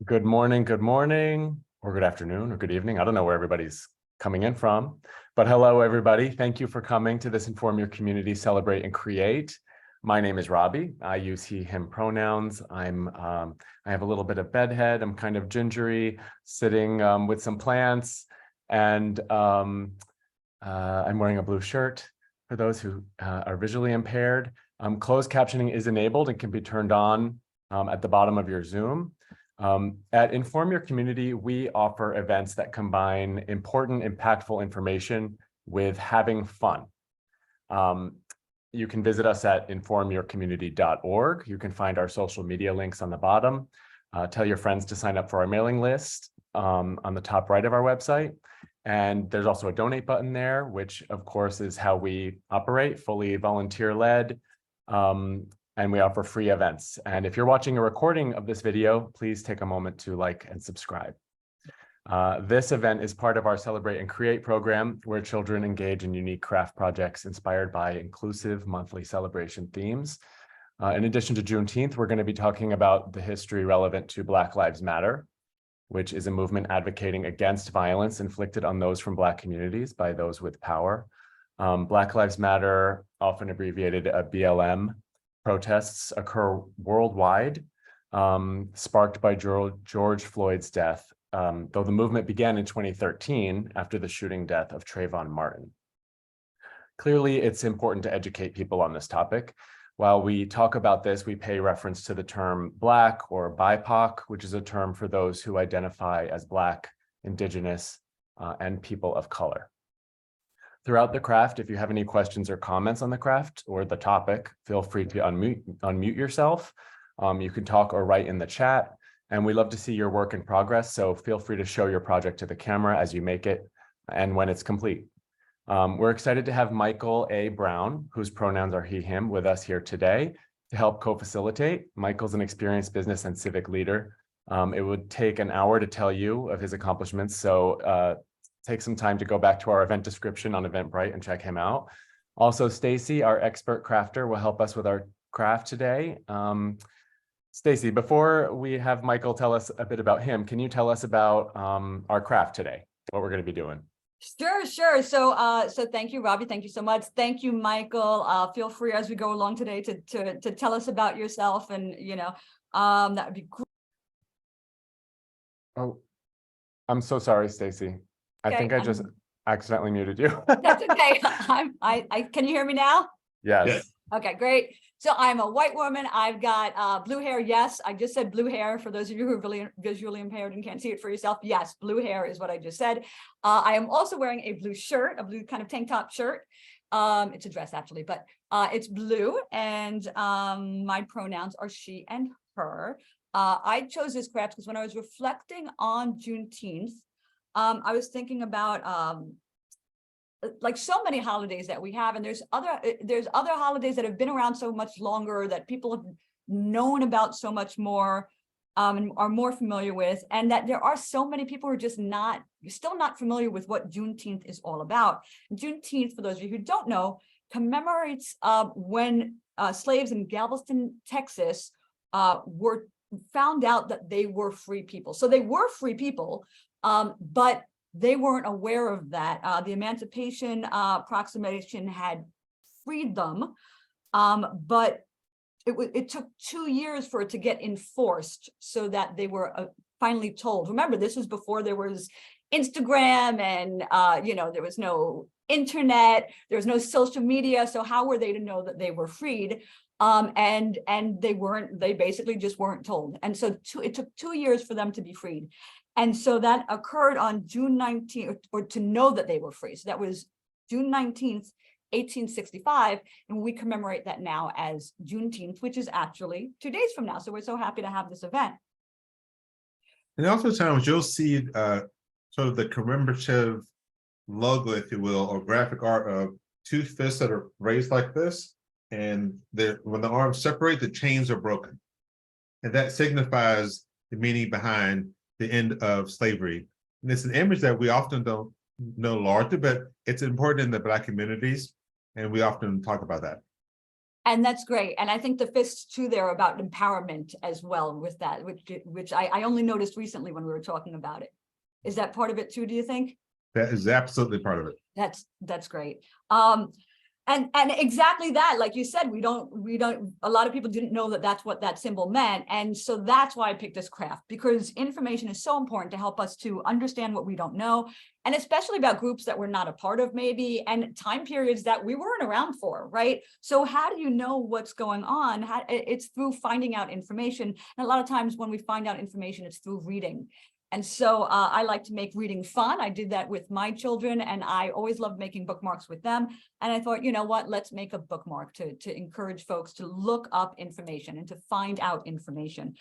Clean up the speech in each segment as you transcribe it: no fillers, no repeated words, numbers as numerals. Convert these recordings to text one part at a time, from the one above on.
Good morning, or good afternoon, or good evening. I don't know where everybody's coming in from, but hello, everybody. Thank you for coming to this Inform Your Community, Celebrate and Create. My name is Robbie. I use he, him pronouns. I have a little bit of bedhead. I'm kind of gingery, sitting with some plants, and I'm wearing a blue shirt for those who are visually impaired. Closed captioning is enabled and can be turned on at the bottom of your Zoom. At Inform Your Community, we offer events that combine important, impactful information with having fun. You can visit us at informyourcommunity.org. You can find our social media links on the bottom. Tell your friends to sign up for our mailing list on the top right of our website. And there's also a donate button there, which of course is how we operate, fully volunteer-led. And we offer free events. And if you're watching a recording of this video, please take a moment to like and subscribe. This event is part of our Celebrate and Create program, where children engage in unique craft projects inspired by inclusive monthly celebration themes. In addition to Juneteenth, we're going to be talking about the history relevant to Black Lives Matter, which is a movement advocating against violence inflicted on those from Black communities by those with power. Black Lives Matter, often abbreviated BLM, protests occur worldwide, sparked by George Floyd's death, though the movement began in 2013 after the shooting death of Trayvon Martin. Clearly, it's important to educate people on this topic. While we talk about this, we pay reference to the term Black or BIPOC, which is a term for those who identify as Black, Indigenous, and people of color. Throughout the craft, if you have any questions or comments on the craft or the topic, feel free to unmute yourself. You can talk or write in the chat, and we love to see your work in progress, so feel free to show your project to the camera as you make it and when it's complete. We're excited to have Michael A. Brown, whose pronouns are he, him, with us here today to help co-facilitate. Michael's an experienced business and civic leader. It would take an hour to tell you of his accomplishments, so take some time to go back to our event description on Eventbrite and check him out. Also, Stacy, our expert crafter, will help us with our craft today. Stacy, before we have Michael tell us a bit about him, can you tell us about our craft today, what we're going to be doing? Sure. So thank you, Robbie. Thank you so much. Thank you, Michael. Feel free as we go along today to tell us about yourself, and that would be great. Oh, I'm so sorry, Stacy. I think I just accidentally muted you. That's okay. Can you hear me now? Yes. Okay, great. So I'm a white woman. I've got blue hair. Yes, I just said blue hair for those of you who are really visually impaired and can't see it for yourself. Yes, blue hair is what I just said. I am also wearing a blue shirt, a blue kind of tank top shirt. It's a dress actually, but it's blue, and my pronouns are she and her. I chose this craft because when I was reflecting on Juneteenth, I was thinking about like so many holidays that we have, and there's other holidays that have been around so much longer, that people have known about so much more, and are more familiar with, and that there are so many people who are just still not familiar with what Juneteenth is all about. Juneteenth, for those of you who don't know, commemorates when slaves in Galveston, Texas, were found out that they were free people. So they were free people, but they weren't aware of that. The Emancipation Proclamation had freed them, but it took 2 years for it to get enforced so that they were finally told. Remember, this was before there was Instagram, and there was no internet, there was no social media. So how were they to know that they were freed? And they basically just weren't told. And so it took 2 years for them to be freed. And so that occurred on June 19th, or to know that they were free. So that was June 19th, 1865. And we commemorate that now as Juneteenth, which is actually 2 days from now. So we're so happy to have this event. And oftentimes you'll see sort of the commemorative logo, if you will, or graphic art of two fists that are raised like this. And when the arms separate, the chains are broken. And that signifies the meaning behind the end of slavery. And it's an image that we often don't know largely, but it's important in the Black communities, and we often talk about that. And that's great. And I think the fists too, they're about empowerment as well with that, which I only noticed recently when we were talking about it. Is that part of it too, do you think? That is absolutely part of it. That's great. And exactly that, like you said, we don't, a lot of people didn't know that that's what that symbol meant. And so that's why I picked this craft, because information is so important to help us to understand what we don't know, and especially about groups that we're not a part of maybe, and time periods that we weren't around for, right? So how do you know what's going on? It's through finding out information. And a lot of times when we find out information, it's through reading. And so I like to make reading fun. I did that with my children, and I always loved making bookmarks with them. And I thought, you know what, let's make a bookmark to encourage folks to look up information and to find out information.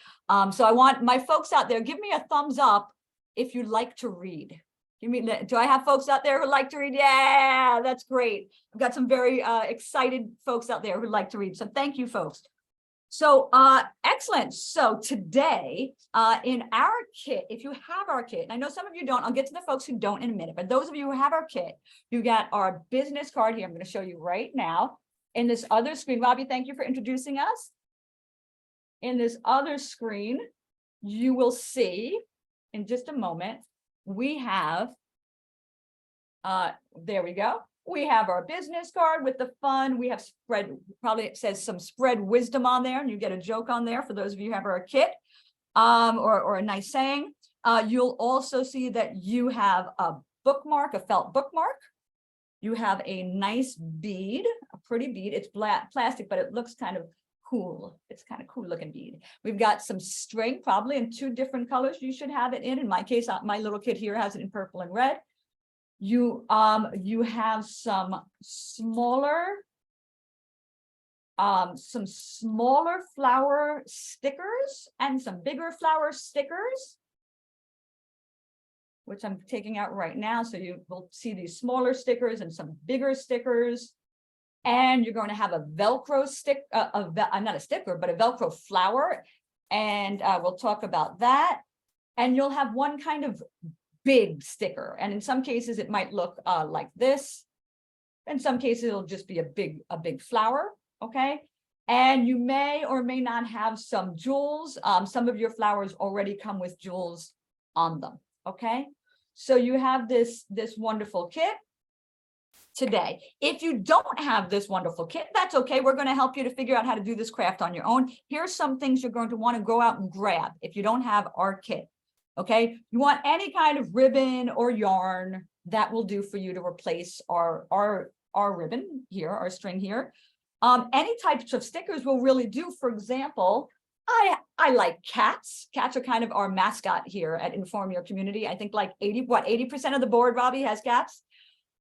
So I want my folks out there, give me a thumbs up if you like to read. Do I have folks out there who like to read? Yeah, that's great. I've got some very excited folks out there who like to read. So thank you, folks. So excellent. So today in our kit, if you have our kit, and I know some of you don't, I'll get to the folks who don't in a minute, but those of you who have our kit, you got our business card here. I'm going to show you right now in this other screen. Robbie, thank you for introducing us. In this other screen, you will see in just a moment, we have, there we go. We have our business card with the fun. We have spread, probably it says some spread wisdom on there, and you get a joke on there for those of you who have our kit, or a nice saying. You'll also see that you have a bookmark, a felt bookmark. You have a nice bead, a pretty bead. It's plastic, but it looks kind of cool. It's kind of cool looking bead. We've got some string, probably in 2 different colors. You should have it in. In my case, my little kit here has it in purple and red. You have some smaller flower stickers and some bigger flower stickers, which I'm taking out right now. So you will see these smaller stickers and some bigger stickers. And you're going to have a Velcro stick, not a sticker, but a Velcro flower. And we'll talk about that. And you'll have one kind of big sticker, and in some cases it might look like this. In some cases it'll just be a big flower. Okay, and you may or may not have some jewels. Some of your flowers already come with jewels on them. Okay, so you have this wonderful kit today. If you don't have this wonderful kit, that's okay. We're going to help you to figure out how to do this craft on your own. Here's some things you're going to want to go out and grab if you don't have our kit. Okay, you want any kind of ribbon or yarn that will do for you to replace our ribbon here, our string here. Any types of stickers will really do. For example, I like cats. Cats are kind of our mascot here at Inform Your Community. I think like 80% of the board, Robbie, has cats.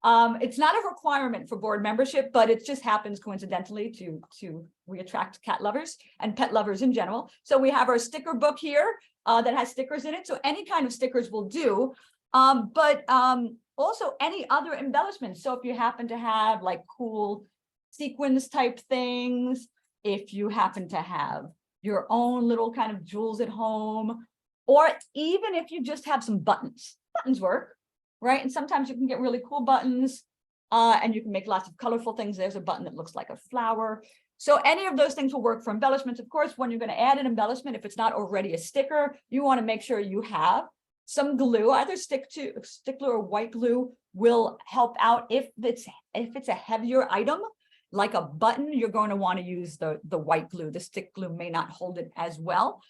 It's not a requirement for board membership, but it just happens coincidentally we attract cat lovers and pet lovers in general. So we have our sticker book here that has stickers in it. So any kind of stickers will do, but also any other embellishments. So if you happen to have like cool sequins type things, if you happen to have your own little kind of jewels at home, or even if you just have some buttons work. Right, and sometimes you can get really cool buttons, and you can make lots of colorful things. There's a button that looks like a flower. So any of those things will work for embellishments. Of course, when you're going to add an embellishment, if it's not already a sticker, you want to make sure you have some glue. Either stick glue or white glue will help out. If it's a heavier item, like a button, you're going to want to use the white glue. The stick glue may not hold it as well.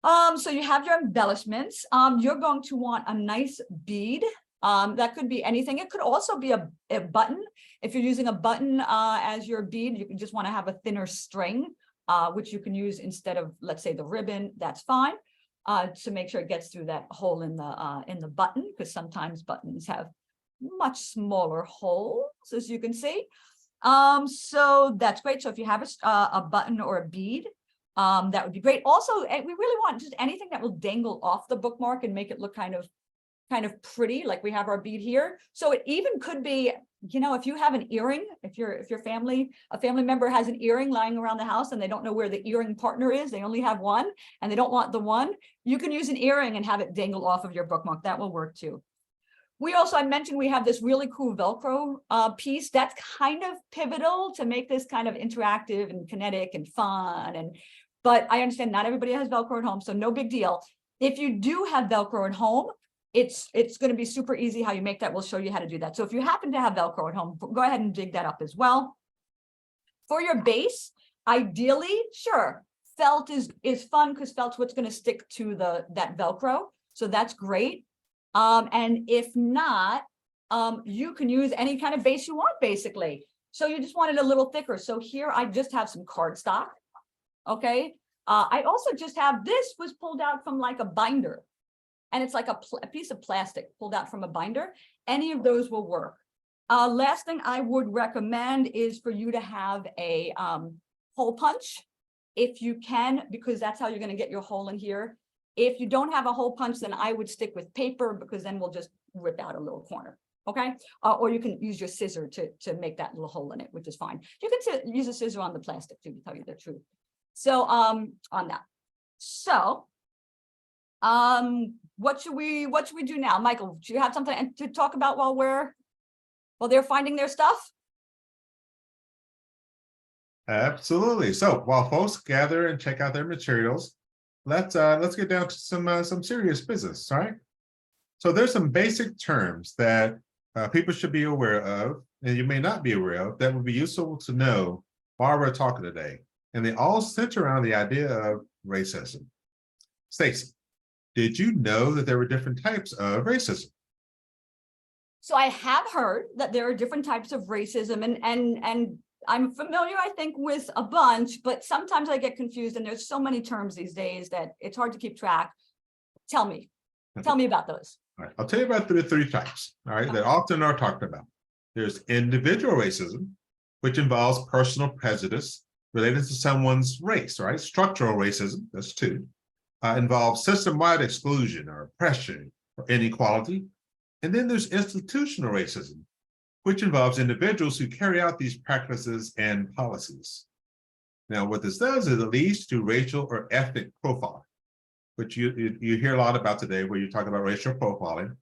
So you have your embellishments. You're going to want a nice bead. That could be anything. It could also be a button. If you're using a button as your bead, you can just want to have a thinner string, which you can use instead of, let's say, the ribbon. That's fine. To make sure it gets through that hole in the button, because sometimes buttons have much smaller holes, as you can see. So that's great. So if you have a button or a bead, that would be great. Also, we really want just anything that will dangle off the bookmark and make it look kind of pretty, like we have our bead here. So it even could be, if you have an earring, if a family member has an earring lying around the house and they don't know where the earring partner is, they only have one and they don't want the one, you can use an earring and have it dangle off of your bookmark. That will work too. We also, I mentioned we have this really cool Velcro piece that's kind of pivotal to make this kind of interactive and kinetic and fun. But I understand not everybody has Velcro at home, so no big deal. If you do have Velcro at home, it's going to be super easy how you make that. We'll show you how to do that. So if you happen to have Velcro at home, go ahead and dig that up as well. For your base, ideally, sure, felt is fun because felt's what's going to stick to that Velcro. So that's great. And if not, you can use any kind of base you want, basically. So you just want it a little thicker. So here I just have some cardstock. Okay. I also just have, this was pulled out from like a binder. And it's like a piece of plastic pulled out from a binder. Any of those will work. Last thing I would recommend is for you to have a hole punch if you can, because that's how you're going to get your hole in here. If you don't have a hole punch, then I would stick with paper, because then we'll just rip out a little corner. Okay. Or you can use your scissor to make that little hole in it, which is fine. You can use a scissor on the plastic too, to tell you the truth. So on that. So what should we do now? Michael, do you have something to talk about while they're finding their stuff? Absolutely. So while folks gather and check out their materials, let's get down to some serious business. All right. So there's some basic terms that people should be aware of, and you may not be aware of, that would be useful to know while we're talking today. And they all center around the idea of racism. Stacey, did you know that there were different types of racism? So I have heard that there are different types of racism, and I'm familiar, I think, with a bunch, but sometimes I get confused, and there's so many terms these days that it's hard to keep track. Tell me about those. All right, I'll tell you about the three types, all right, that often are talked about. There's individual racism, which involves personal prejudice related to someone's race, right? Structural racism, that's two, involves system-wide exclusion or oppression or inequality. And then there's institutional racism, which involves individuals who carry out these practices and policies. Now, what this does is it leads to racial or ethnic profiling, which you hear a lot about today, where you talk about racial profiling.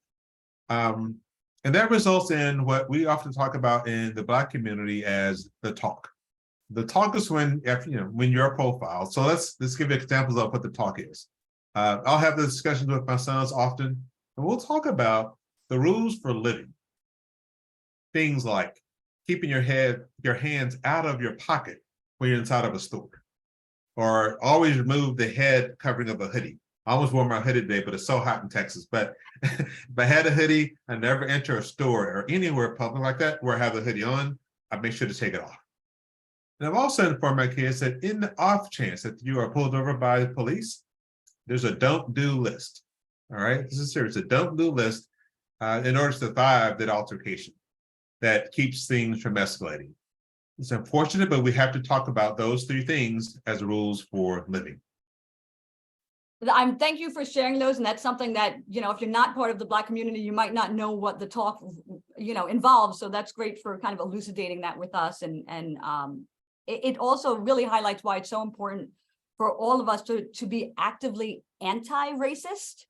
And that results in what we often talk about in the Black community as the talk. The talk is when you're profiled. So let's give you examples of what the talk is. I'll have the discussions with my sons often, and we'll talk about the rules for living. Things like keeping your hands out of your pocket when you're inside of a store, or always remove the head covering of a hoodie. I almost wore my hoodie today, but it's so hot in Texas. But if I had a hoodie, I never enter a store or anywhere public like that where I have the hoodie on, I make sure to take it off. And I've also informed my kids that in the off chance that you are pulled over by the police, there's a don't do list. All right, this is serious, a don't do list in order to survive that altercation that keeps things from escalating. It's unfortunate, but we have to talk about those three things as rules for living. Thank you for sharing those, and that's something that, if you're not part of the Black community, you might not know what the talk, involves. So that's great for kind of elucidating that with us, and it also really highlights why it's so important for all of us to be actively anti-racist.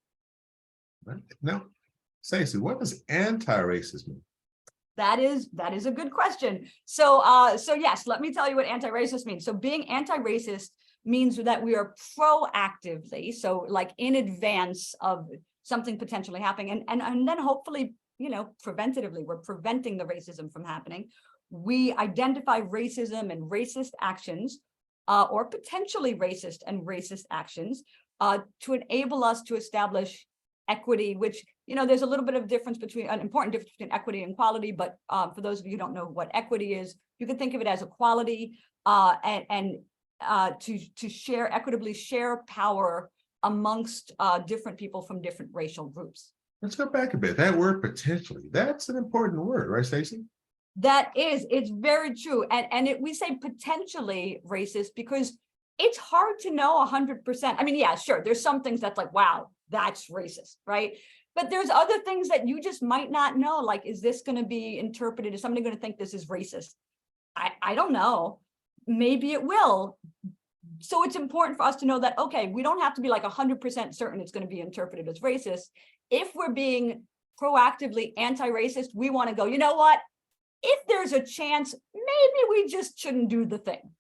Now, Stacey, what does anti-racist mean? That is a good question. So yes, let me tell you what anti-racist means. So being anti-racist means that we are proactively, so like in advance of something potentially happening, and then hopefully, preventatively, we're preventing the racism from happening. We identify racism and racist actions, or potentially racist and racist actions, to enable us to establish equity, which, there's a little bit of difference an important difference between equity and equality, but for those of you who don't know what equity is, you can think of it as equality, and to equitably share power amongst different people from different racial groups. Let's go back a bit. That word potentially, that's an important word, right, Stacey? It's very true. And we say potentially racist because it's hard to know 100%. I mean, yeah, sure. There's some things that's like, wow, that's racist, right? But there's other things that you just might not know. Like, is this going to be interpreted? Is somebody going to think this is racist? I don't know. Maybe it will. So it's important for us to know that, okay, we don't have to be like 100% certain it's going to be interpreted as racist. If we're being proactively anti-racist, we want to go, you know what? If there's a chance, maybe we just shouldn't do the thing,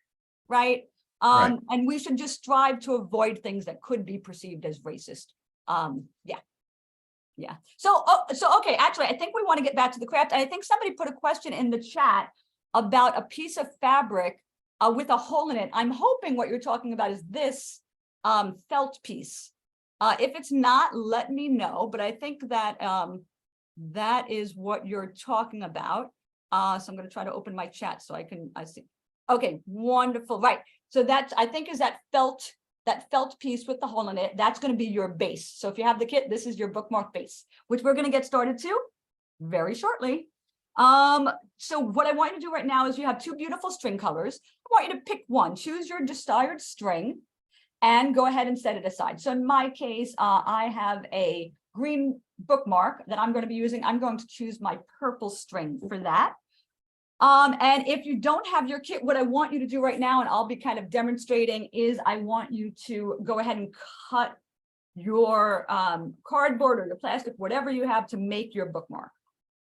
right? Right. And we should just strive to avoid things that could be perceived as racist. Yeah. So okay, actually, I think we want to get back to the craft. I think somebody put a question in the chat about a piece of fabric with a hole in it. I'm hoping what you're talking about is this felt piece. If it's not, let me know. But I think that that is what you're talking about. So I'm going to try to open my chat so I see. Okay, wonderful. Right. So that's, I think, is that felt piece with the hole in it. That's going to be your base. So if you have the kit, this is your bookmark base, which we're going to get started to very shortly. So what I want you to do right now is you have two beautiful string colors. I want you to pick one, choose your desired string and go ahead and set it aside. So in my case, I have a green bookmark that I'm going to be using. I'm going to choose my purple string for that. And if you don't have your kit, what I want you to do right now, and I'll be kind of demonstrating, is I want you to go ahead and cut your cardboard or your plastic, whatever you have to make your bookmark.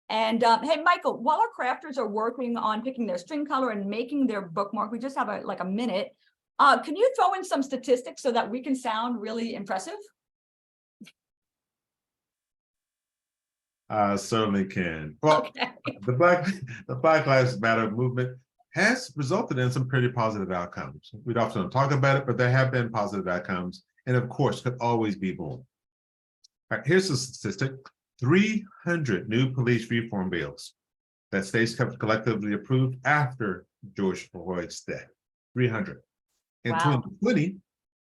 And hey, Michael, while our crafters are working on picking their string color and making their bookmark, we just have like a minute. Can you throw in some statistics so that we can sound really impressive? Certainly can. Well, Okay. the Black Lives Matter movement has resulted in some pretty positive outcomes. We often don't talk about it, but there have been positive outcomes, and of course, could always be more. All right, here's a statistic: 300 new police reform bills that states have collectively approved after George Floyd's death. 300. In Wow.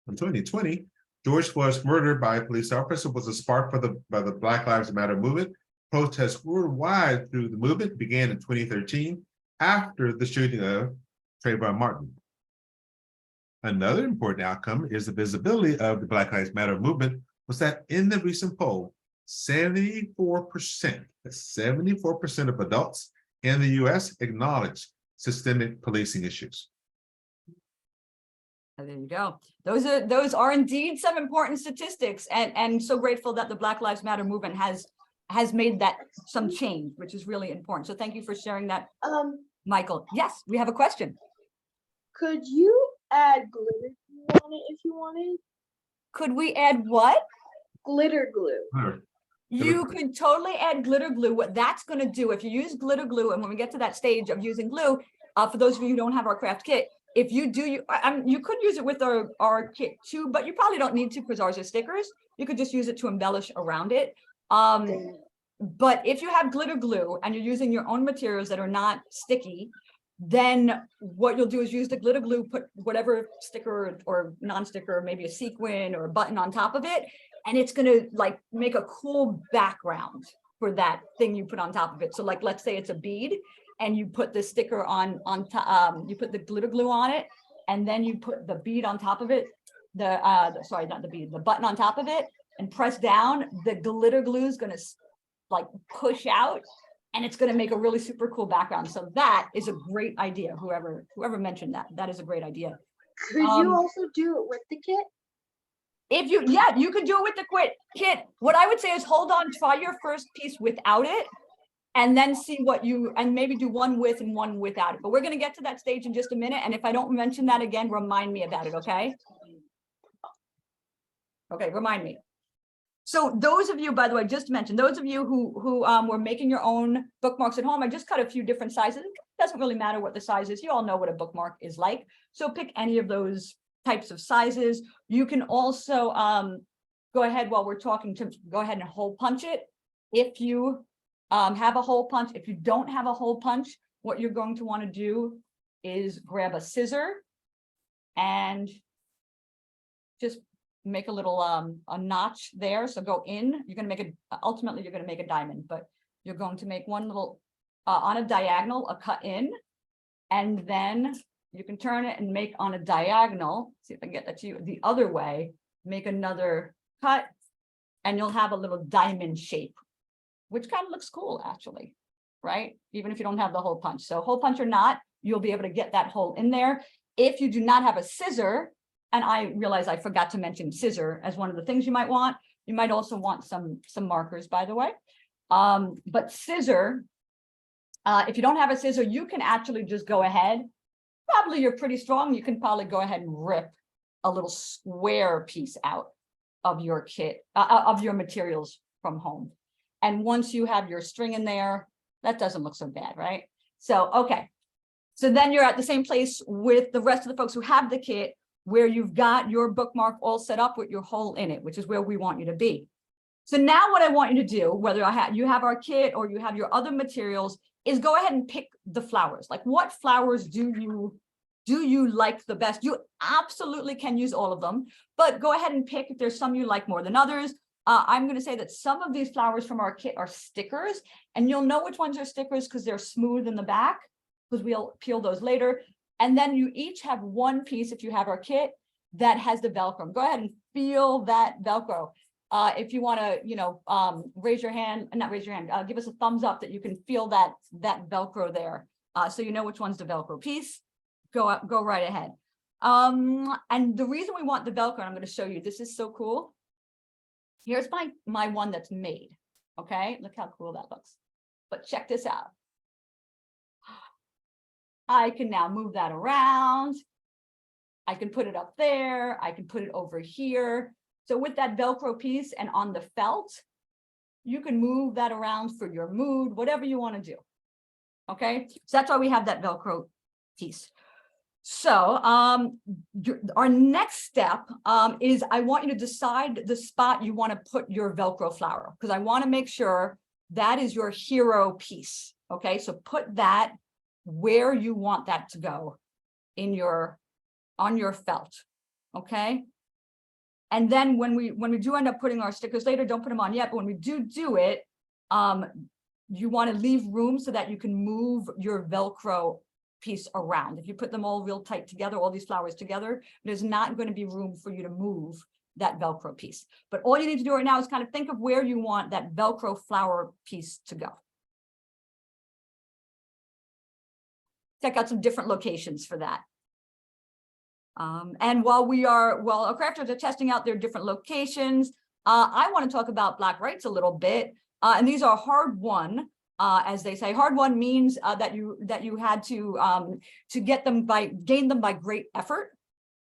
2020, George Floyd's murder by a police officer was a spark for by the Black Lives Matter movement. Protests worldwide through the movement began in 2013 after the shooting of Trayvon Martin. Another important outcome is the visibility of the Black Lives Matter movement was that in the recent poll, 74% of adults in the US acknowledge systemic policing issues. There you go. Those are indeed some important statistics, and so grateful that the Black Lives Matter movement has made that some change, which is really important. So thank you for sharing that, Michael. Yes, we have a question. Could you add glitter glue on it if you wanted? Could we add what? Glitter glue. You could totally add glitter glue. What that's going to do, if you use glitter glue, and when we get to that stage of using glue, for those of you who don't have our craft kit, if you do, you could use it with our kit too, but you probably don't need to because ours are stickers. You could just use it to embellish around it. But if you have glitter glue and you're using your own materials that are not sticky, then what you'll do is use the glitter glue, put whatever sticker or non-sticker, maybe a sequin or a button on top of it, and it's going to like make a cool background for that thing you put on top of it. So like, let's say it's a bead and you put the sticker on top, you put the glitter glue on it, and then you put the bead on top of it, sorry, not the bead, the button on top of it, and press down, the glitter glue is going to like push out, and it's going to make a really super cool background. So that is a great idea. Whoever mentioned that is a great idea. Could you also do it with the kit? If you, yeah, you could do it with the kit. What I would say is hold on, try your first piece without it, and then see what and maybe do one with and one without it. But we're going to get to that stage in just a minute. And if I don't mention that again, remind me about it. Okay. Okay. Remind me. So those of you, by the way, just to mention, those of you who were making your own bookmarks at home, I just cut a few different sizes. It doesn't really matter what the size is. You all know what a bookmark is like. So pick any of those types of sizes. You can also go ahead while we're talking to go ahead and hole punch it. If you have a hole punch, if you don't have a hole punch, what you're going to want to do is grab a scissor and just make a little a notch there. So go in, you're going to make ultimately you're going to make a diamond, but you're going to make one little on a diagonal, a cut in, and then you can turn it and make on a diagonal. See if I can get that to you the other way, make another cut, and you'll have a little diamond shape, which kind of looks cool actually, right? Even if you don't have the hole punch. So hole punch or not, you'll be able to get that hole in there. If you do not have a scissor, and I realize I forgot to mention scissor as one of the things you might want. You might also want some markers, by the way. But scissor, if you don't have a scissor, you can actually just go ahead. Probably you're pretty strong. You can probably go ahead and rip a little square piece out of your kit, of your materials from home. And once you have your string in there, that doesn't look so bad, right? So, okay. So then you're at the same place with the rest of the folks who have the kit, where you've got your bookmark all set up with your hole in it, which is where we want you to be. So now what I want you to do, whether you have our kit or you have your other materials, is go ahead and pick the flowers. Like, what flowers do you like the best? You absolutely can use all of them, but go ahead and pick if there's some you like more than others. I'm going to say that some of these flowers from our kit are stickers, and you'll know which ones are stickers because they're smooth in the back, because we'll peel those later. And then you each have one piece, if you have our kit, that has the Velcro. Go ahead and feel that Velcro. If you want to, raise your hand, not raise your hand, give us a thumbs up that you can feel that Velcro there. So you know which one's the Velcro piece. Go right ahead. And the reason we want the Velcro, I'm going to show you, this is so cool. Here's my one that's made. Okay, look how cool that looks. But check this out. I can now move that around. I can put it up there. I can put it over here. So with that Velcro piece and on the felt, you can move that around for your mood, whatever you want to do. Okay, so that's why we have that Velcro piece. So our next step is I want you to decide the spot you want to put your Velcro flower, because I want to make sure that is your hero piece. Okay, so put that where you want that to go on your felt. Okay. And then when we do end up putting our stickers later, don't put them on yet, but when we do it, you want to leave room so that you can move your Velcro piece around. If you put them all real tight together, all these flowers together, there's not going to be room for you to move that Velcro piece. But all you need to do right now is kind of think of where you want that Velcro flower piece to go. Check out some different locations for that. And while our crafters are testing out their different locations, I want to talk about black rights a little bit. And these are hard won, as they say. Hard won means that you had to gain them by great effort.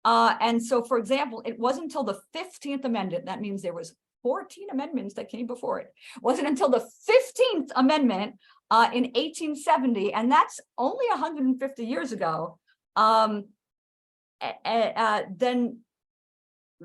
And so, for example, it wasn't until the 15th Amendment, that means there was 14 amendments that came before it. It wasn't until the 15th Amendment in 1870, and that's only 150 years ago, then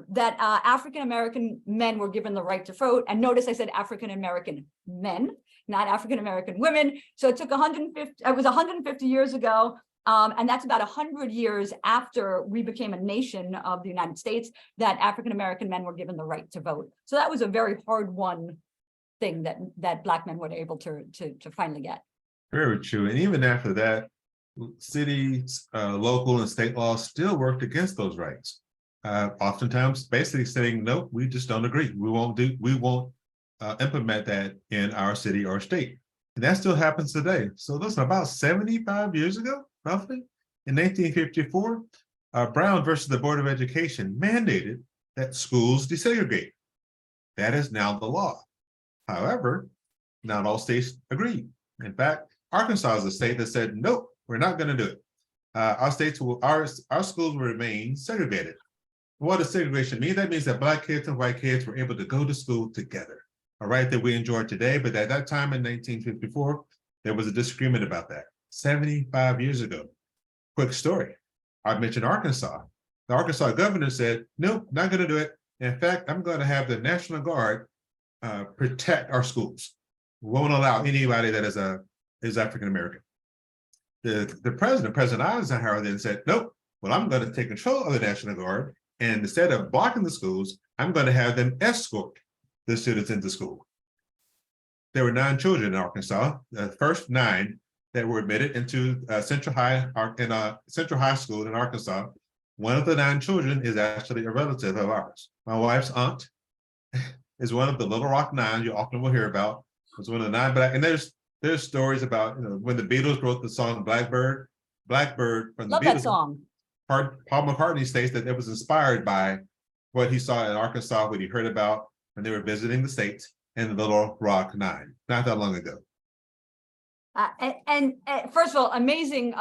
that African-American men were given the right to vote. And notice I said African-American men, not African-American women. So it took 150 years ago. And that's about 100 years after we became a nation of the United States, that African-American men were given the right to vote. So that was a very hard-won thing that Black men were able to finally get. Very true. And even after that, cities, local and state laws still worked against those rights. Oftentimes basically saying, no, we just don't agree. We won't implement that in our city or state. And that still happens today. So listen, about 75 years ago, roughly, in 1954, Brown versus the Board of Education mandated that schools desegregate. That is now the law. However, not all states agreed. In fact, Arkansas is a state that said, nope, we're not going to do it. Our schools will remain segregated. What does segregation mean? That means that Black kids and white kids were able to go to school together, a right that we enjoy today. But at that time in 1954, there was a disagreement about that. 75 years ago. Quick story. I mentioned Arkansas. The Arkansas governor said, nope, not going to do it. In fact, I'm going to have the National Guard protect our schools. We won't allow anybody that is African-American. The President Eisenhower then said, nope, well, I'm going to take control of the National Guard. And instead of blocking the schools, I'm going to have them escort the students into school. There were 9 children in Arkansas, the first 9 that were admitted into Central High School in Arkansas. One of the 9 children is actually a relative of ours. My wife's aunt is one of the Little Rock 9 you often will hear about. It was one of the 9 Black, and there's stories about, when the Beatles wrote the song Blackbird from the Love Beatles. that song. Paul McCartney states that it was inspired by what he saw in Arkansas, what he heard about when they were visiting the state. and Little Rock 9, not that long ago. And first of all, amazing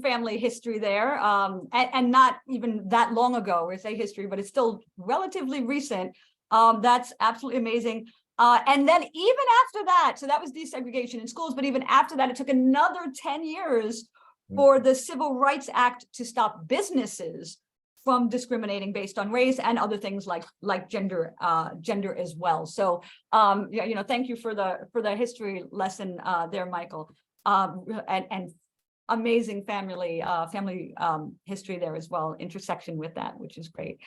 family history there, and not even that long ago. We say history, but it's still relatively recent. That's absolutely amazing. And then even after that, so that was desegregation in schools, but even after that, it took another 10 years for the Civil Rights Act to stop businesses from discriminating based on race and other things like gender as well. So yeah, thank you for the history lesson there, Michael. And amazing family history there as well, intersection with that, which is great.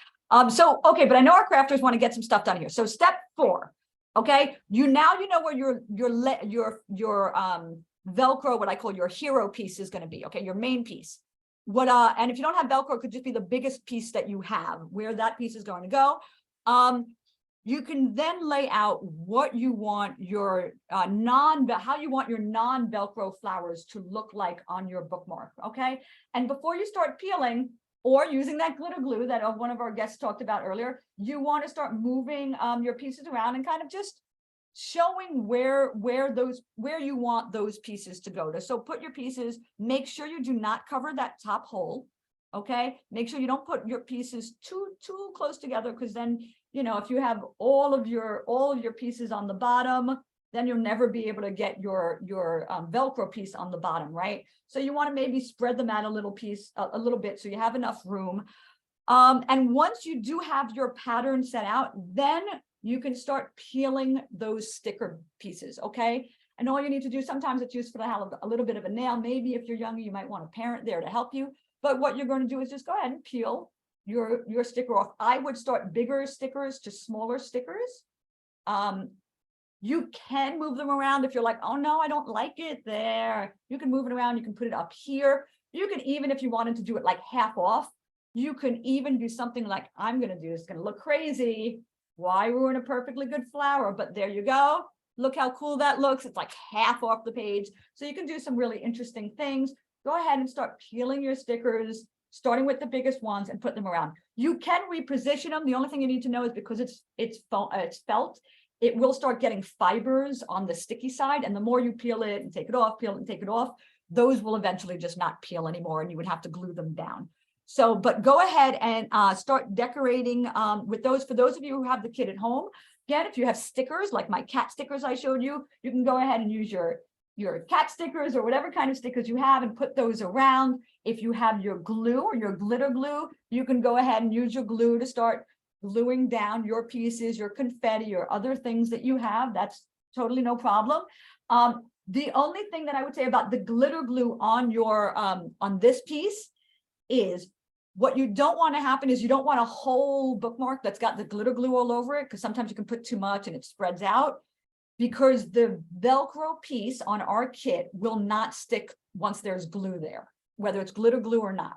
So okay, but I know our crafters want to get some stuff done here. So step 4, okay, you know where your Velcro, what I call your hero piece, is going to be. Okay, your main piece. And if you don't have Velcro, it could just be the biggest piece that you have, where that piece is going to go. You can then lay out what you want your how you want your non-Velcro flowers to look like on your bookmark. Okay, and before you start peeling or using that glitter glue that one of our guests talked about earlier, you want to start moving your pieces around and kind of just showing where you want those pieces to go to. So put your pieces, make sure you do not cover that top hole. Okay, make sure you don't put your pieces too close together, because then if you have all of your pieces on the bottom, then you'll never be able to get your Velcro piece on the bottom, right? So you want to maybe spread them out a little bit so you have enough room. And once you do have your pattern set out, then you can start peeling those sticker pieces, okay? And all you need to do, sometimes it's useful to have a little bit of a nail. Maybe if you're younger, you might want a parent there to help you. But what you're going to do is just go ahead and peel your sticker off. I would start bigger stickers to smaller stickers. You can move them around if you're like, oh no, I don't like it there. You can move it around. You can put it up here. You can even, if you wanted to do it like half off, you can even do something like I'm going to do. It's going to look crazy. Why ruin a perfectly good flower? But there you go. Look how cool that looks. It's like half off the page. So you can do some really interesting things. Go ahead and start peeling your stickers, starting with the biggest ones, and put them around. You can reposition them. The only thing you need to know is because it's felt, it will start getting fibers on the sticky side. And the more you peel it and take it off, peel it and take it off, those will eventually just not peel anymore, and you would have to glue them down. So, but go ahead and start decorating with those. For those of you who have the kit at home, again, if you have stickers like my cat stickers I showed you, you can go ahead and use your cat stickers or whatever kind of stickers you have and put those around. If you have your glue or your glitter glue, you can go ahead and use your glue to start gluing down your pieces, your confetti, or other things that you have. That's totally no problem. The only thing that I would say about the glitter glue on your on this piece is, what you don't want to happen is you don't want a whole bookmark that's got the glitter glue all over it, because sometimes you can put too much and it spreads out, because the Velcro piece on our kit will not stick once there's glue there, whether it's glitter glue or not.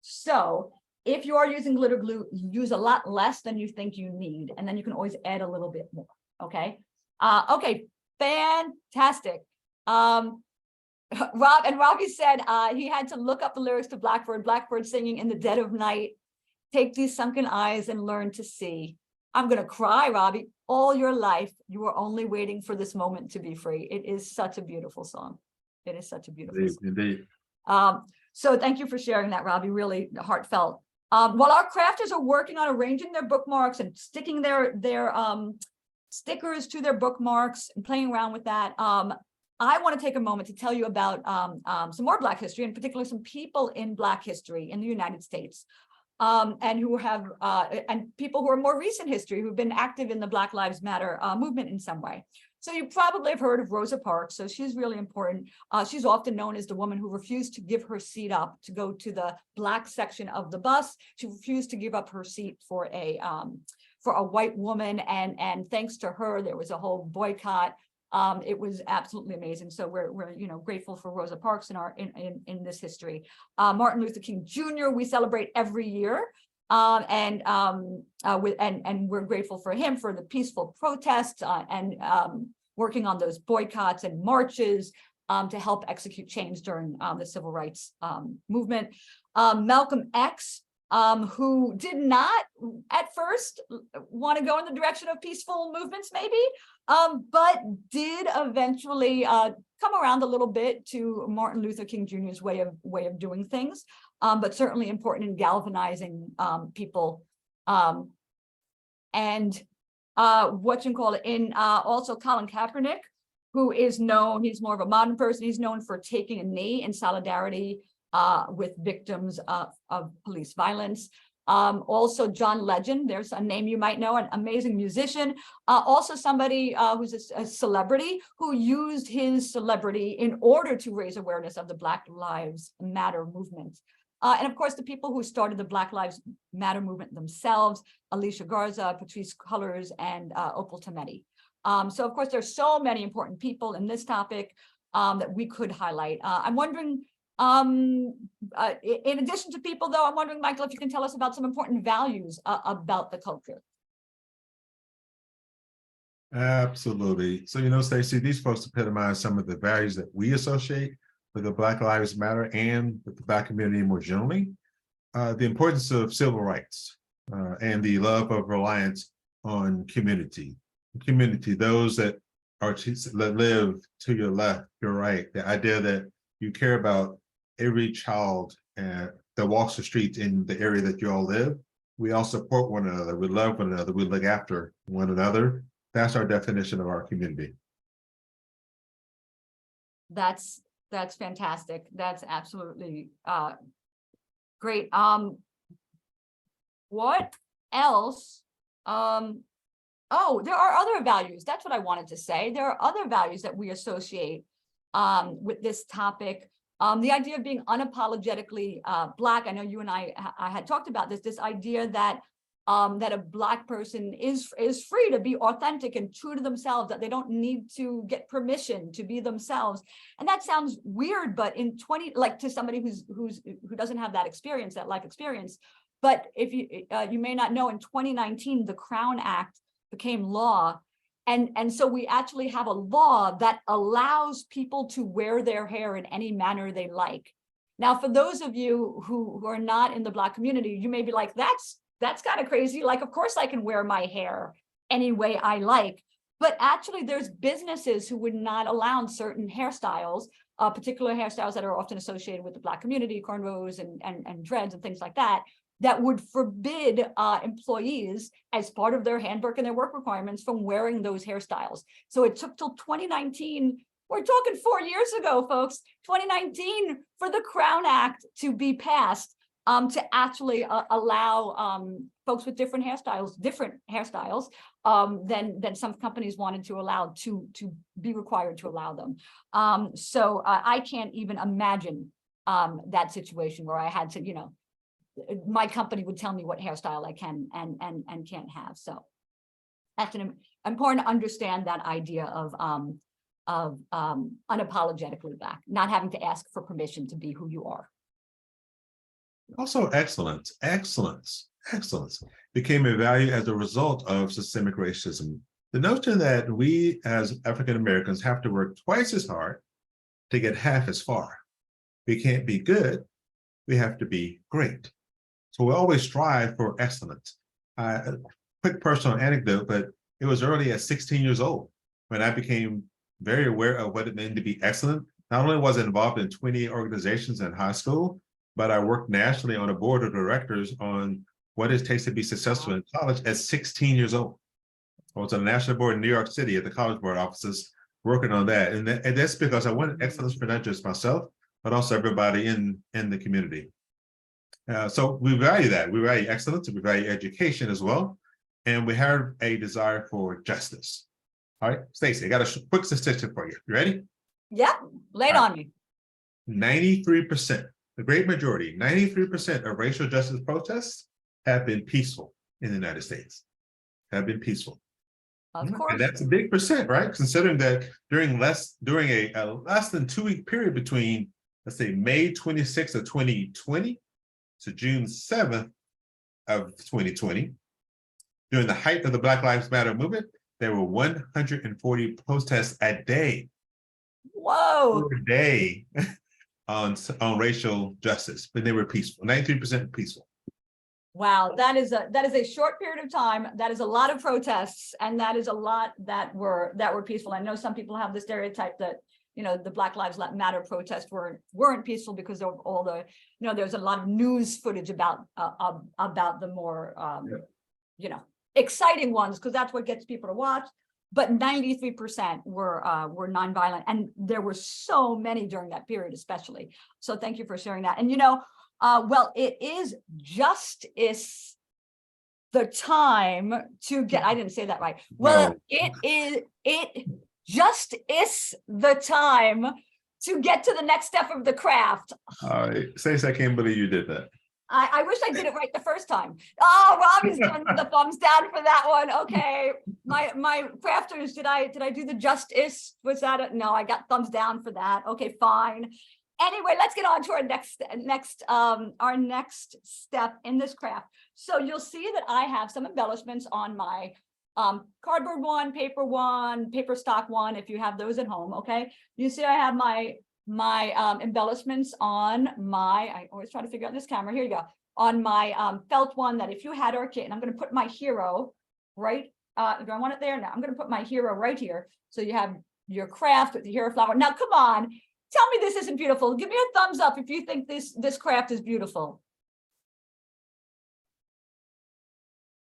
So if you are using glitter glue, use a lot less than you think you need, and then you can always add a little bit more. Okay. Okay. Fantastic. Robbie said he had to look up the lyrics to Blackbird singing in the dead of night. Take these sunken eyes and learn to see. I'm going to cry, Robbie. All your life, you were only waiting for this moment to be free. It is such a beautiful song. It is such a beautiful song. Indeed. So thank you for sharing that, Robbie. Really heartfelt. While our crafters are working on arranging their bookmarks and sticking their stickers to their bookmarks and playing around with that, I want to take a moment to tell you about some more Black history, and particularly some people in Black history in the United States, and who have and people who are more recent history, who've been active in the Black Lives Matter movement in some way. So you probably have heard of Rosa Parks. So she's really important. She's often known as the woman who refused to give her seat up to go to the Black section of the bus. She refused to give up her seat for a white woman, and thanks to her, there was a whole boycott. It was absolutely amazing. So we're grateful for Rosa Parks in this history. Martin Luther King Jr. we celebrate every year, and we're grateful for him for the peaceful protests and working on those boycotts and marches to help execute change during the civil rights movement. Malcolm X who did not at first want to go in the direction of peaceful movements, maybe, but did eventually come around a little bit to Martin Luther King Jr.'s way of doing things, but certainly important in galvanizing people. Also Colin Kaepernick, who is known, he's more of a modern person, he's known for taking a knee in solidarity with victims of police violence. Also John Legend, there's a name you might know, an amazing musician, also somebody who's a celebrity who used his celebrity in order to raise awareness of the Black Lives Matter movement. And of course, the people who started the Black Lives Matter movement themselves, Alicia Garza, Patrisse Cullors, and Opal Tometi. So of course, there's so many important people in this topic that we could highlight. I'm wondering, in addition to people though, I'm wondering, Michael, if you can tell us about some important values about the culture. Absolutely. So, you know, Stacey, these folks epitomize some of the values that we associate with the Black Lives Matter and with the Black community more generally. The importance of civil rights and the love of reliance on community. Those that live to your left, your right, the idea that you care about every child that walks the streets in the area that you all live. We all support one another, we love one another, we look after one another. That's our definition of our community. That's fantastic. That's absolutely great. What else? Oh, there are other values. That's what I wanted to say. There are other values that we associate with this topic. The idea of being unapologetically Black. I know you and I had talked about this idea that that a Black person is free to be authentic and true to themselves, that they don't need to get permission to be themselves. And that sounds weird, but to somebody who doesn't have that experience, that life experience. But if you may not know, in 2019, the Crown Act became law. And so we actually have a law that allows people to wear their hair in any manner they like. Now, for those of you who are not in the Black community, you may be like, that's kind of crazy. Like, of course I can wear my hair any way I like. But actually, there's businesses who would not allow certain hairstyles, particular hairstyles that are often associated with the Black community, cornrows and dreads and things like that, that would forbid employees, as part of their handbook and their work requirements, from wearing those hairstyles. So it took till 2019. We're talking 4 years ago, folks, 2019, for the Crown Act to be passed. To actually allow folks with different hairstyles than some companies wanted to allow to be required to allow them. So I can't even imagine that situation where I had to, you know, my company would tell me what hairstyle I can and can't have. So that's important to understand that idea of unapologetically Black, not having to ask for permission to be who you are. Also, excellence became a value as a result of systemic racism. The notion that we as African Americans have to work twice as hard to get half as far. We can't be good, we have to be great. So we always strive for excellence. A quick personal anecdote, but it was early at 16 years old when I became very aware of what it meant to be excellent. Not only was I involved in 28 organizations in high school, but I worked nationally on a board of directors on what it takes to be successful in college at 16 years old. I was on a national board in New York City at the College Board offices working on that. And that's because I wanted excellence for not just myself, but also everybody in the community. So we value that. We value excellence, and we value education as well. And we have a desire for justice. All right, Stacey, I got a quick statistic for you. You ready? Yep, lay it on me. 93%. The great majority, 93% of racial justice protests have been peaceful in the United States, have been peaceful. Of course. And that's a big percent, right? Considering that during a less than 2 week period between, let's say, May 26th of 2020 to June 7th of 2020, during the height of the Black Lives Matter movement, there were 140 protests a day. Whoa. Per day. On racial justice, but they were peaceful, 93% peaceful. Wow, that is a short period of time. That is a lot of protests, and that is a lot that were peaceful. I know some people have the stereotype that, you know, the Black Lives Matter protests weren't peaceful because of all the, you know, there's a lot of news footage about the more you know, exciting ones, because that's what gets people to watch. But 93% were nonviolent, and there were so many during that period, especially. So thank you for sharing that. And you know, well, it is justice the time to get, I didn't say that right. Well, No. it just is the time to get to the next step of the craft. Stacey, I can't believe you did that. I wish I did it right the first time. Oh, Robbie's giving the thumbs down for that one. Okay, my crafters, did I do the justice? Was that a, no? I got thumbs down for that. Okay, fine. Anyway, let's get on to our next step in this craft. So you'll see that I have some embellishments on my cardboard one, paper stock one, if you have those at home. Okay, you see I have my embellishments on my, I always try to figure out this camera, here you go, on my felt one, that if you had our kit, and I'm going to put my hero right, do I want it there? No, I'm going to put my hero right here. So you have your craft with the hero flower. Now, come on, tell me this isn't beautiful. Give me a thumbs up if you think this craft is beautiful.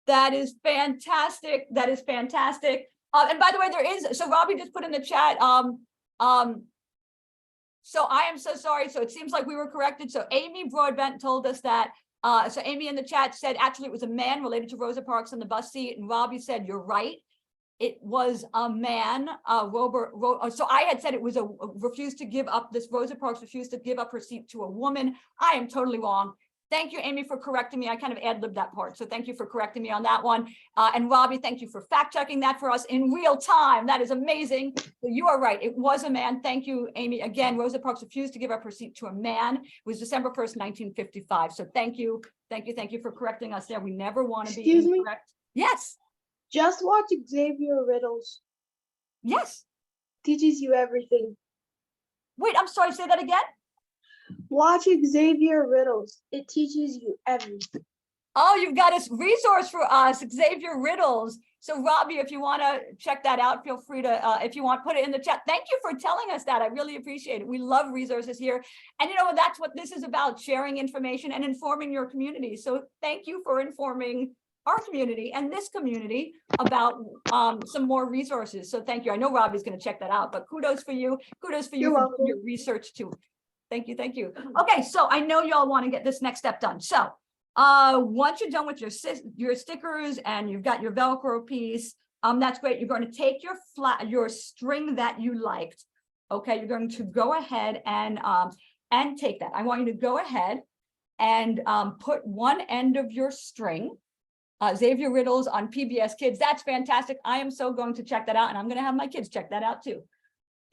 That is fantastic. That is fantastic. And by the way, there is, so Robbie just put in the chat, so I am so sorry. So it seems like we were corrected. So Amy Broadbent told us that, so Amy in the chat said, actually it was a man related to Rosa Parks in the bus seat. And Robbie said, you're right. It was a man, so I had said it was refused to give up, this Rosa Parks refused to give up her seat to a woman. I am totally wrong. Thank you, Amy, for correcting me. I kind of ad-libbed that part. So thank you for correcting me on that one. And Robbie, thank you for fact-checking that for us in real time. That is amazing. You are right. It was a man. Thank you, Amy. Again, Rosa Parks refused to give up her seat to a man. It was December 1st, 1955. So thank you. Thank you for correcting us there. We never want to be Excuse me? incorrect. Yes. Just watch Xavier Riddles. Yes. Teaches you everything. Wait, I'm sorry. Say that again. Watch Xavier Riddles. It teaches you everything. Oh, you've got a resource for us, Xavier Riddles. So Robbie, if you want to check that out, feel free to, if you want, put it in the chat. Thank you for telling us that. I really appreciate it. We love resources here. And you know, that's what this is about, sharing information and informing your community. So thank you for informing our community and this community about some more resources. So thank you. I know Robbie's going to check that out, but kudos for you. Kudos for you You're for welcome. your research too. Thank you. Thank you. Okay, so I know y'all want to get this next step done. So once you're done with your stickers and you've got your Velcro piece, that's great. You're going to take your string that you liked. Okay, you're going to go ahead and take that. I want you to go ahead and put one end of your string, Xavier Riddles on PBS Kids. That's fantastic. I am so going to check that out, and I'm going to have my kids check that out too.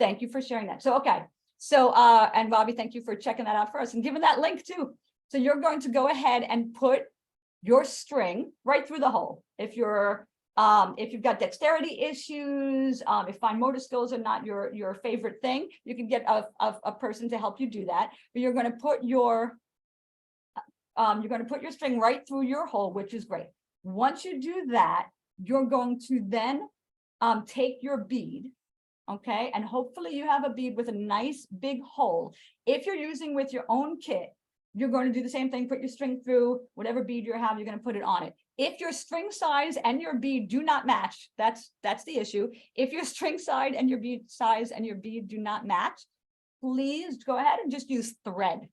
Thank you for sharing that. So, okay. So, and Robbie, thank you for checking that out for us and giving that link too. So you're going to go ahead and put your string right through the hole. If you've got dexterity issues, if fine motor skills are not your favorite thing, you can get a person to help you do that. But you're going to put your string right through your hole, which is great. Once you do that, you're going to then take your bead. Okay, and hopefully you have a bead with a nice big hole. If you're using with your own kit, you're going to do the same thing, put your string through whatever bead you have, you're going to put it on it. If your string size and your bead do not match, that's the issue. If your string size and your bead size and your bead do not match, please go ahead and just use thread.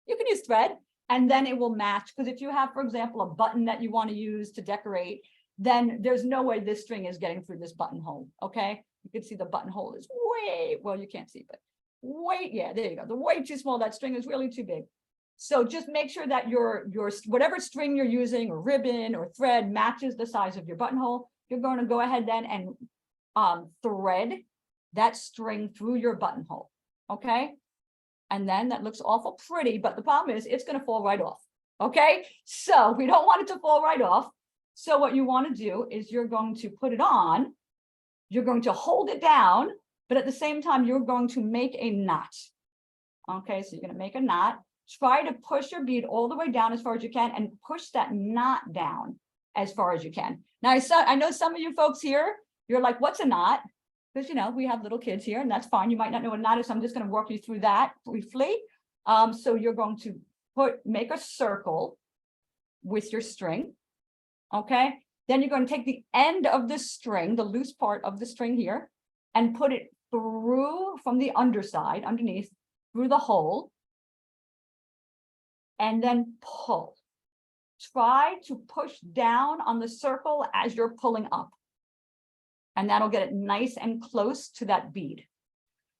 You can use thread and then it will match. Because if you have, for example, a button that you want to use to decorate, then there's no way this string is getting through this buttonhole. Okay. You can see the buttonhole is way, well, you can't see, but way, yeah, there you go. The way too small, that string is really too big. So just make sure that your whatever string you're using or ribbon or thread matches the size of your buttonhole. You're going to go ahead then and thread that string through your buttonhole. Okay. And then that looks awful pretty, but the problem is it's going to fall right off. Okay. So we don't want it to fall right off. So what you want to do is you're going to put it on. You're going to hold it down, but at the same time, you're going to make a knot. Okay, so you're going to make a knot. try to push your bead all the way down as far as you can and push that knot down as far as you can. Now, I know some of you folks here, you're like, what's a knot? Because, we have little kids here and that's fine. You might not know what a knot is. So I'm just going to walk you through that briefly. So you're going to make a circle with your string. Okay. Then you're going to take the end of the string, the loose part of the string here, and put it through from the underside, underneath, through the hole. And then pull. Try to push down on the circle as you're pulling up. And that'll get it nice and close to that bead.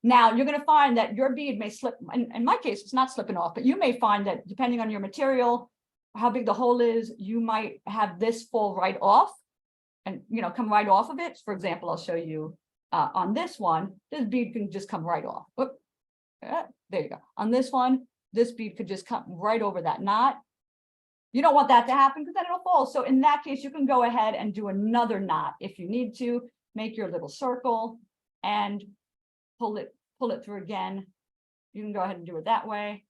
Now, you're going to find that your bead may slip. In my case, it's not slipping off, but you may find that depending on your material, how big the hole is, you might have this fall right off and, come right off of it. For example, I'll show you on this one, this bead can just come right off. Oop, there you go. On this one, this bead could just come right over that knot. You don't want that to happen because then it'll fall. So in that case, you can go ahead and do another knot if you need to. Make your little circle and pull it through again. You can go ahead and do it that way.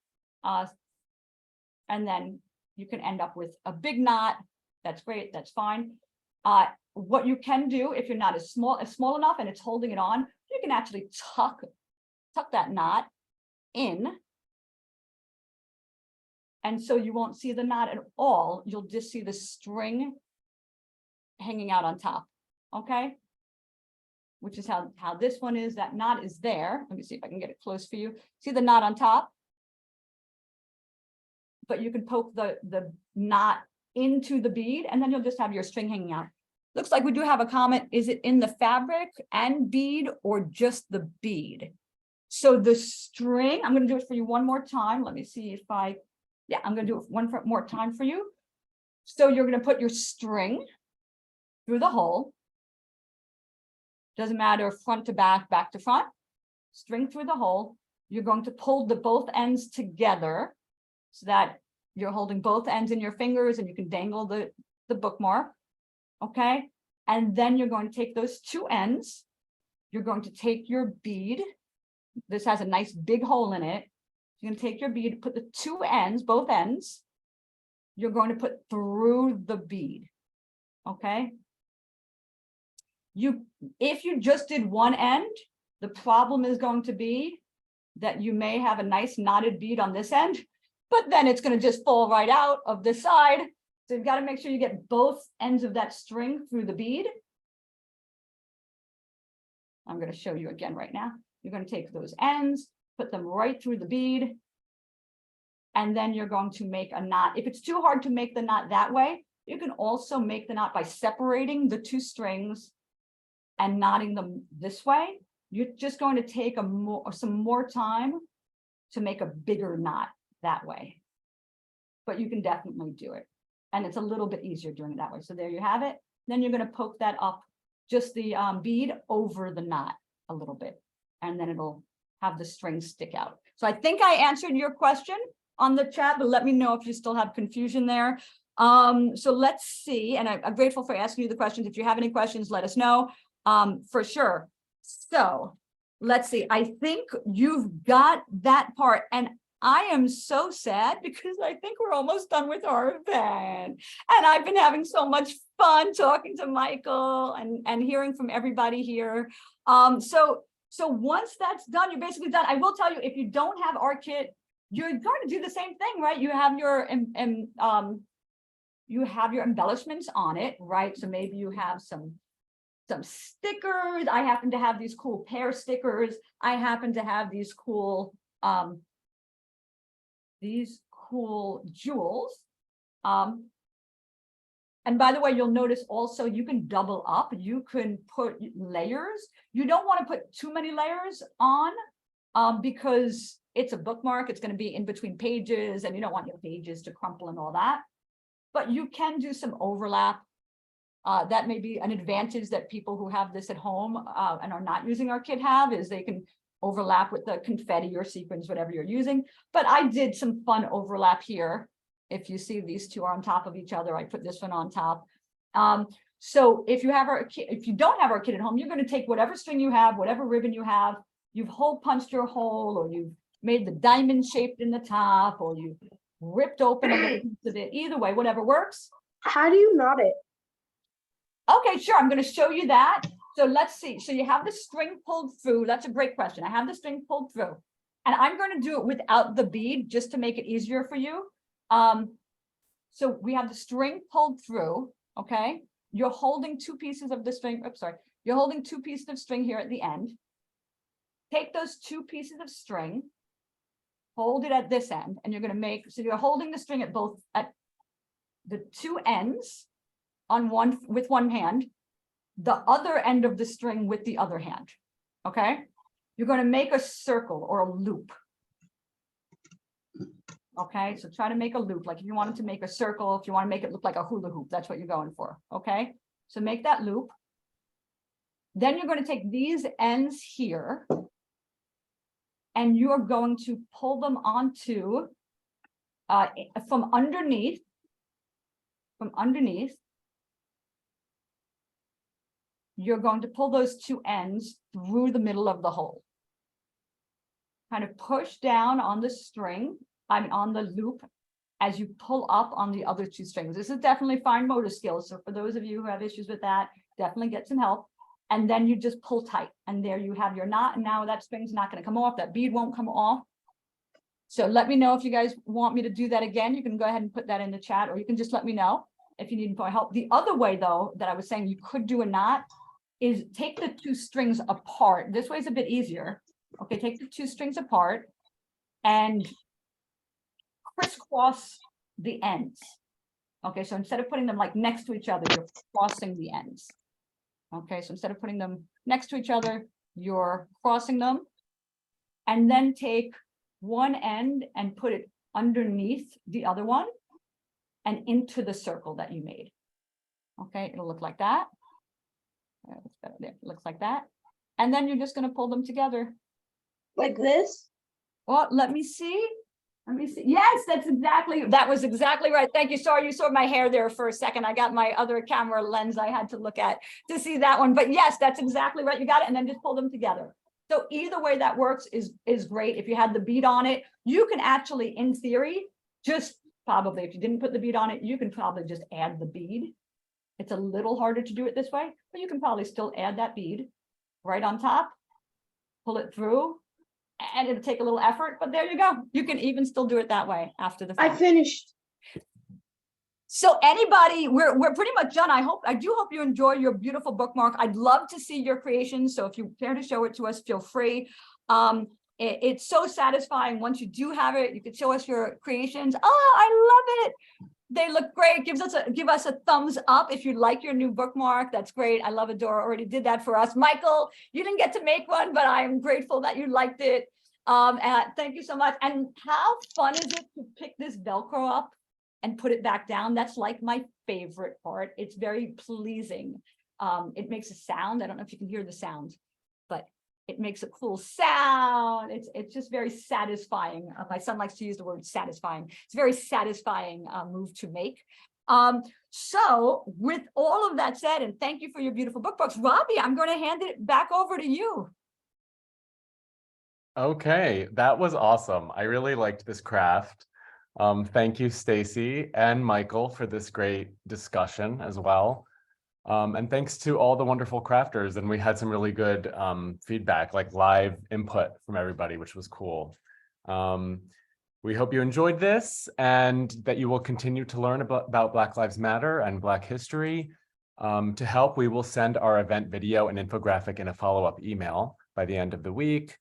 And then you can end up with a big knot. That's great. That's fine. What you can do if your knot is small enough and it's holding it on, you can actually tuck that knot in. And so you won't see the knot at all. You'll just see the string hanging out on top. Okay. Which is how this one is. That knot is there. Let me see if I can get it close for you. See the knot on top? But you can poke the knot into the bead and then you'll just have your string hanging out. Looks like we do have a comment. Is it in the fabric and bead or just the bead? So the string, I'm going to do it for you one more time. Let me see if I'm going to do it one more time for you. So you're going to put your string through the hole. Doesn't matter front to back, back to front, string through the hole. You're going to pull both ends together so that you're holding both ends in your fingers and you can dangle the bookmark. Okay. And then you're going to take those two ends. You're going to take your bead. This has a nice big hole in it. You're going to take your bead, put the two ends, both ends. You're going to put through the bead. Okay. If you just did one end, the problem is going to be that you may have a nice knotted bead on this end, but then it's going to just fall right out of this side. So you've got to make sure you get both ends of that string through the bead. I'm going to show you again right now. You're going to take those ends, put them right through the bead, and then you're going to make a knot. If it's too hard to make the knot that way, you can also make the knot by separating the two strings and knotting them this way. You're just going to take some more time to make a bigger knot that way. But you can definitely do it. And it's a little bit easier doing it that way. So there you have it. Then you're going to poke that up, just the bead over the knot a little bit. And then it'll have the string stick out. So I think I answered your question on the chat, but let me know if you still have confusion there. So let's see. And I'm grateful for asking you the questions. If you have any questions, let us know. For sure. So let's see. I think you've got that part. And I am so sad because I think we're almost done with our event. And I've been having so much fun talking to Michael and hearing from everybody here. So once that's done, you're basically done. I will tell you, if you don't have our kit, you're going to do the same thing, right? You have your embellishments on it, right? So maybe you have some stickers. I happen to have these cool pear stickers. I happen to have these cool jewels. And by the way, you'll notice also you can double up. You can put layers. You don't want to put too many layers on because it's a bookmark. It's going to be in between pages and you don't want your pages to crumple and all that. But you can do some overlap. That may be an advantage that people who have this at home and are not using our kit have, is they can overlap with the confetti or sequins, whatever you're using. But I did some fun overlap here. If you see these two are on top of each other, I put this one on top. So if you don't have our kit at home, you're going to take whatever string you have, whatever ribbon you have, you've hole punched your hole, or you've made the diamond shaped in the top, or you ripped open a little piece of it. Either way, whatever works. How do you knot it? Okay, sure. I'm going to show you that. So let's see. So you have the string pulled through. That's a great question. I have the string pulled through, and I'm going to do it without the bead just to make it easier for you. So we have the string pulled through. Okay. You're holding two pieces of the string. Oops, sorry. You're holding two pieces of string here at the end. Take those two pieces of string, hold it at this end, and you're going to make, so you're holding the string at both, at the two ends on one, with one hand, the other end of the string with the other hand. Okay. You're going to make a circle or a loop. Okay. So try to make a loop. Like if you wanted to make a circle, if you want to make it look like a hula hoop, that's what you're going for. Okay. So make that loop. Then you're going to take these ends here and you're going to pull them onto, from underneath, you're going to pull those two ends through the middle of the hole. Kind of push down on the string, on the loop, as you pull up on the other two strings. This is definitely fine motor skills. So for those of you who have issues with that, definitely get some help. And then you just pull tight, and there you have your knot. And now that string's not going to come off. That bead won't come off. So let me know if you guys want me to do that again. You can go ahead and put that in the chat, or you can just let me know if you need more help. The other way, though, that I was saying you could do a knot is take the two strings apart. This way is a bit easier. Okay, take the two strings apart and crisscross the ends. Okay, so instead of putting them like next to each other, you're crossing the ends. Okay, so instead of putting them next to each other, you're crossing them, and then take one end and put it underneath the other one and into the circle that you made. Okay, it'll look like that. There, it looks like that. And then you're just going to pull them together. Like this? Well, let me see. Let me see. Yes, that was exactly right. Thank you. Sorry, you saw my hair there for a second. I got my other camera lens I had to look at to see that one. But yes, that's exactly right. You got it. And then just pull them together. So either way that works is great. If you had the bead on it, you can actually, in theory, just probably, if you didn't put the bead on it, you can probably just add the bead. It's a little harder to do it this way, but you can probably still add that bead right on top, pull it through, and it'll take a little effort, but there you go. You can even still do it that way after the fact. I finished. So anybody, we're pretty much done. I do hope you enjoy your beautiful bookmark. I'd love to see your creations. So if you care to show it to us, feel free. It's so satisfying once you do have it. You could show us your creations. Oh, I love it. They look great. Give us a thumbs up if you like your new bookmark. That's great. I love it. Dora already did that for us. Michael, you didn't get to make one, but I'm grateful that you liked it. Thank you so much. And how fun is it to pick this Velcro up and put it back down? That's like my favorite part. It's very pleasing. It makes a sound. I don't know if you can hear the sound, but it makes a cool sound. It's just very satisfying. My son likes to use the word satisfying. It's a very satisfying move to make. So with all of that said, and thank you for your beautiful bookmarks, Robbie, I'm going to hand it back over to you. Okay, that was awesome. I really liked this craft. Thank you, Stacy and Michael, for this great discussion as well. And thanks to all the wonderful crafters. And we had some really good feedback, like live input from everybody, which was cool. We hope you enjoyed this and that you will continue to learn about Black Lives Matter and Black history. To help, we will send our event video and infographic in a follow-up email by the end of the week,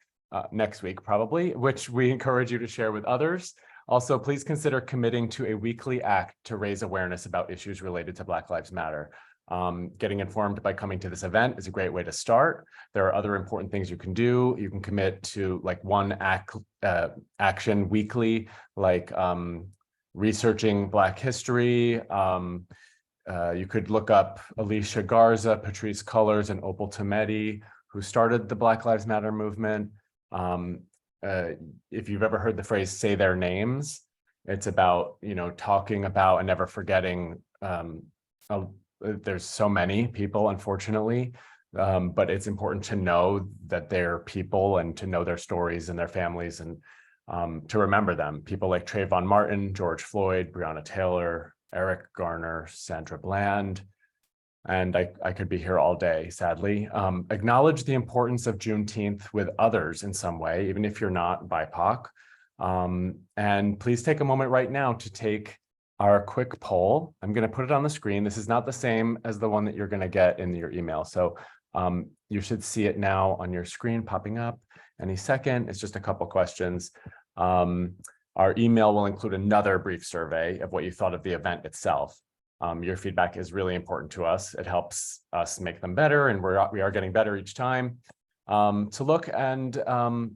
next week probably, which we encourage you to share with others. Also, please consider committing to a weekly act to raise awareness about issues related to Black Lives Matter. Getting informed by coming to this event is a great way to start. There are other important things you can do. You can commit to like one action weekly, like researching Black history. You could look up Alicia Garza, Patrisse Cullors, and Opal Tometi, who started the Black Lives Matter movement. If you've ever heard the phrase "say their names," it's about, talking about and never forgetting. There's so many people, unfortunately, but it's important to know that they're people and to know their stories and their families. And to remember them. People like Trayvon Martin, George Floyd, Breonna Taylor, Eric Garner, Sandra Bland, and I could be here all day, sadly. Acknowledge the importance of Juneteenth with others in some way, even if you're not BIPOC. And please take a moment right now to take our quick poll. I'm going to put it on the screen. This is not the same as the one that you're going to get in your email. So you should see it now on your screen popping up any second. It's just a couple questions. Our email will include another brief survey of what you thought of the event itself. Your feedback is really important to us. It helps us make them better, and we are getting better each time. To look and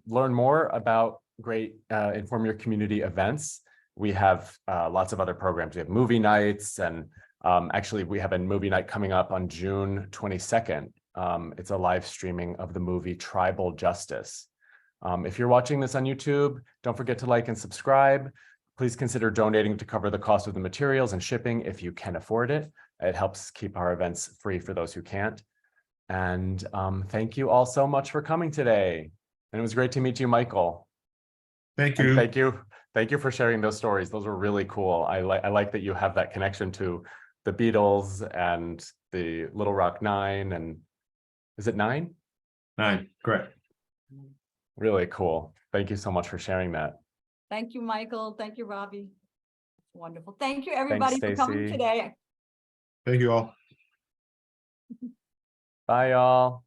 learn more about great Inform Your Community events. We have lots of other programs. We have movie nights, and actually we have a movie night coming up on June 22nd. It's a live streaming of the movie Tribal Justice. If you're watching this on YouTube, don't forget to like and subscribe. Please consider donating to cover the cost of the materials and shipping if you can afford it. It helps keep our events free for those who can't. And thank you all so much for coming today. And it was great to meet you, Michael. Thank And you. thank you for sharing those stories. Those were really cool. I like that you have that connection to the Beatles and the Little Rock Nine, and is it 9? 9, correct. Really cool. Thank you so much for sharing that. Thank you, Michael. Thank you, Robbie. Wonderful. Thank you, everybody, for coming Stacy. today. Thank you all. Bye, y'all.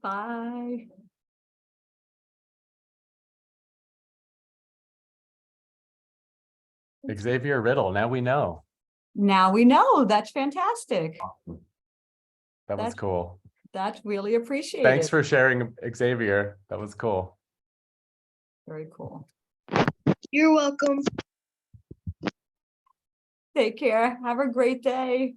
Bye. Xavier Riddle, now we know. Now we know. That's fantastic. Awesome. That was That's- cool. That's really appreciated. Thanks for sharing, Xavier. That was cool. Very cool. You're welcome. Take care. Have a great day.